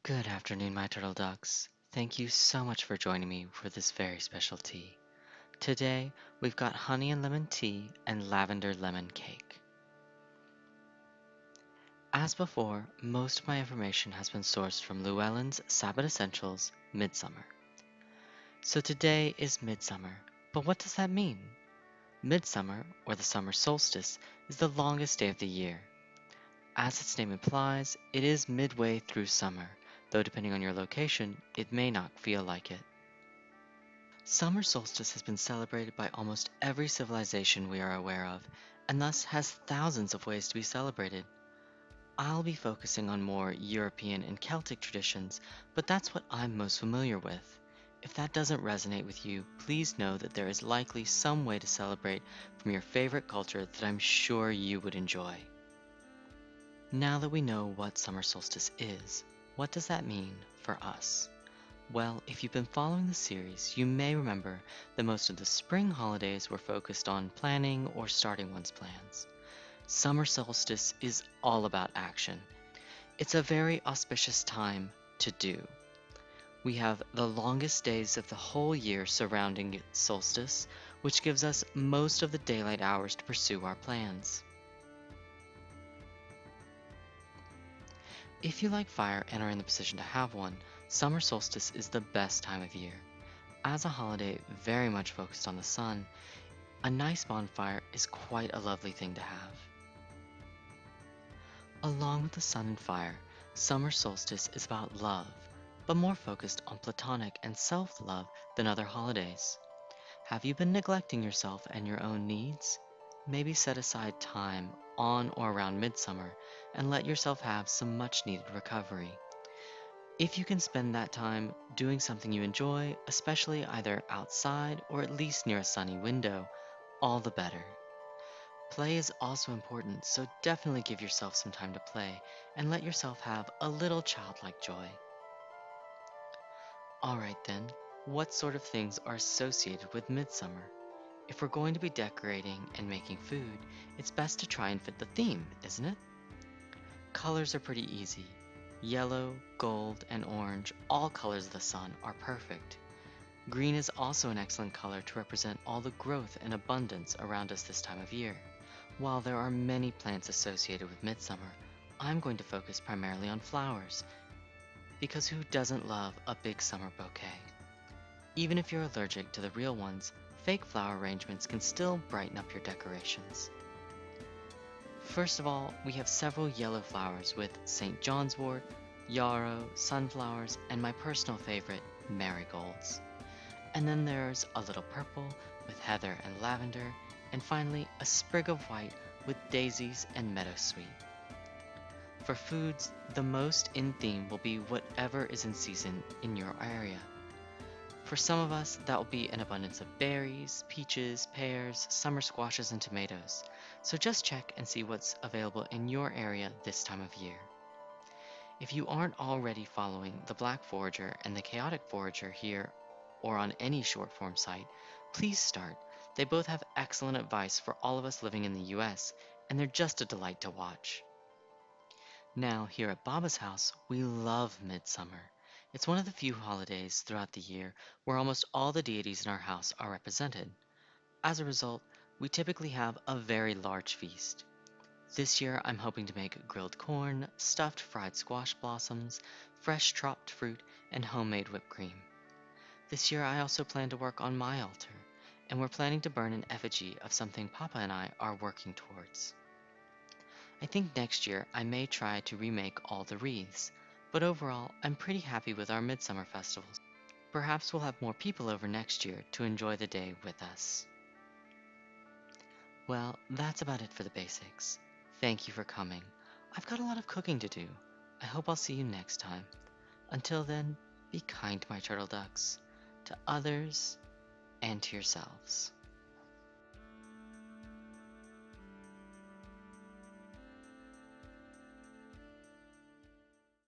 Good afternoon, my turtle ducks. Thank you so much for joining me for this very special tea. Today, we've got honey and lemon tea and lavender lemon cake. As before, most of my information has been sourced from Llewellyn's Sabbat Essentials Midsummer. So today is Midsummer, but what does that mean? Midsummer, or the summer solstice, is the longest day of the year. As its name implies, it is midway through summer, though depending on your location, it may not feel like it. Summer solstice has been celebrated by almost every civilization we are aware of, and thus has thousands of ways to be celebrated. I'll be focusing on more European and Celtic traditions, but that's what I'm most familiar with. If that doesn't resonate with you, please know that there is likely some way to celebrate from your favorite culture that I'm sure you would enjoy. Now that we know what summer solstice is, what does that mean for us? Well, if you've been following the series, you may remember that most of the spring holidays were focused on planning or starting one's plans. Summer solstice is all about action. It's a very auspicious time to do. We have the longest days of the whole year surrounding solstice, which gives us most of the daylight hours to pursue our plans. If you like fire and are in the position to have one, summer solstice is the best time of year. As a holiday very much focused on the sun, a nice bonfire is quite a lovely thing to have. Along with the sun and fire, summer solstice is about love, but more focused on platonic and self-love than other holidays. Have you been neglecting yourself and your own needs? Maybe set aside time on or around midsummer and let yourself have some much needed recovery. If you can spend that time doing something you enjoy, especially either outside or at least near a sunny window, all the better. Play is also important, so definitely give yourself some time to play and let yourself have a little childlike joy. Alright then, what sort of things are associated with midsummer? If we're going to be decorating and making food, it's best to try and fit the theme, isn't it? Colors are pretty easy. Yellow, gold, and orange, all colors of the sun, are perfect. Green is also an excellent color to represent all the growth and abundance around us this time of year. While there are many plants associated with midsummer, I'm going to focus primarily on flowers, because who doesn't love a big summer bouquet? Even if you're allergic to the real ones, fake flower arrangements can still brighten up your decorations. First of all, we have several yellow flowers with St. John's wort, yarrow, sunflowers, and my personal favorite, marigolds. And then there's a little purple with heather and lavender, and finally a sprig of white with daisies and meadowsweet. For foods, the most in theme will be whatever is in season in your area. For some of us, that will be an abundance of berries, peaches, pears, summer squashes, and tomatoes. So just check and see what's available in your area this time of year. If you aren't already following the Black Forager and the Chaotic Forager here or on any short form site, please start. They both have excellent advice for all of us living in the US, and they're just a delight to watch. Now, here at Baba's house, we love midsummer. It's one of the few holidays throughout the year where almost all the deities in our house are represented. As a result, we typically have a very large feast. This year, I'm hoping to make grilled corn, stuffed fried squash blossoms, fresh chopped fruit, and homemade whipped cream. This year, I also plan to work on my altar, and we're planning to burn an effigy of something Papa and I are working towards. I think next year I may try to remake all the wreaths, but overall, I'm pretty happy with our midsummer festivals. Perhaps we'll have more people over next year to enjoy the day with us. Well, that's about it for the basics. Thank you for coming. I've got a lot of cooking to do. I hope I'll see you next time. Until then, be kind to my turtle ducks, to others, and to yourselves.